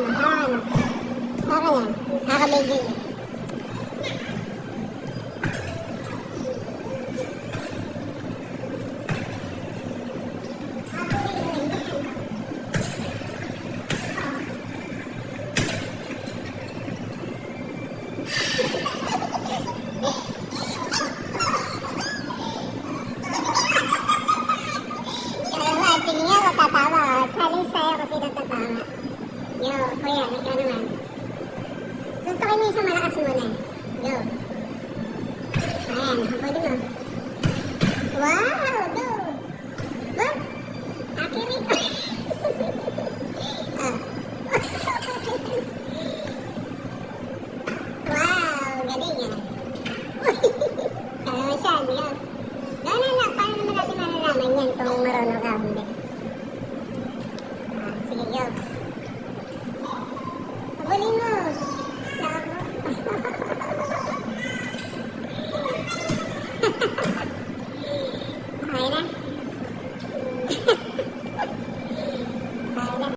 yan. Nakaka-video. Sige nga, matatawa. Challenge sa'yo kasi natatawa. Yo, kuya, ikaw naman. Suntukin mo isang malakas muna. Yo. Ayan, pwede mo. Wow, do. What? Accurate. Wow, galing yan. Kaya siya, yo. No. Paano naman natin malalaman yan kung marunong ka?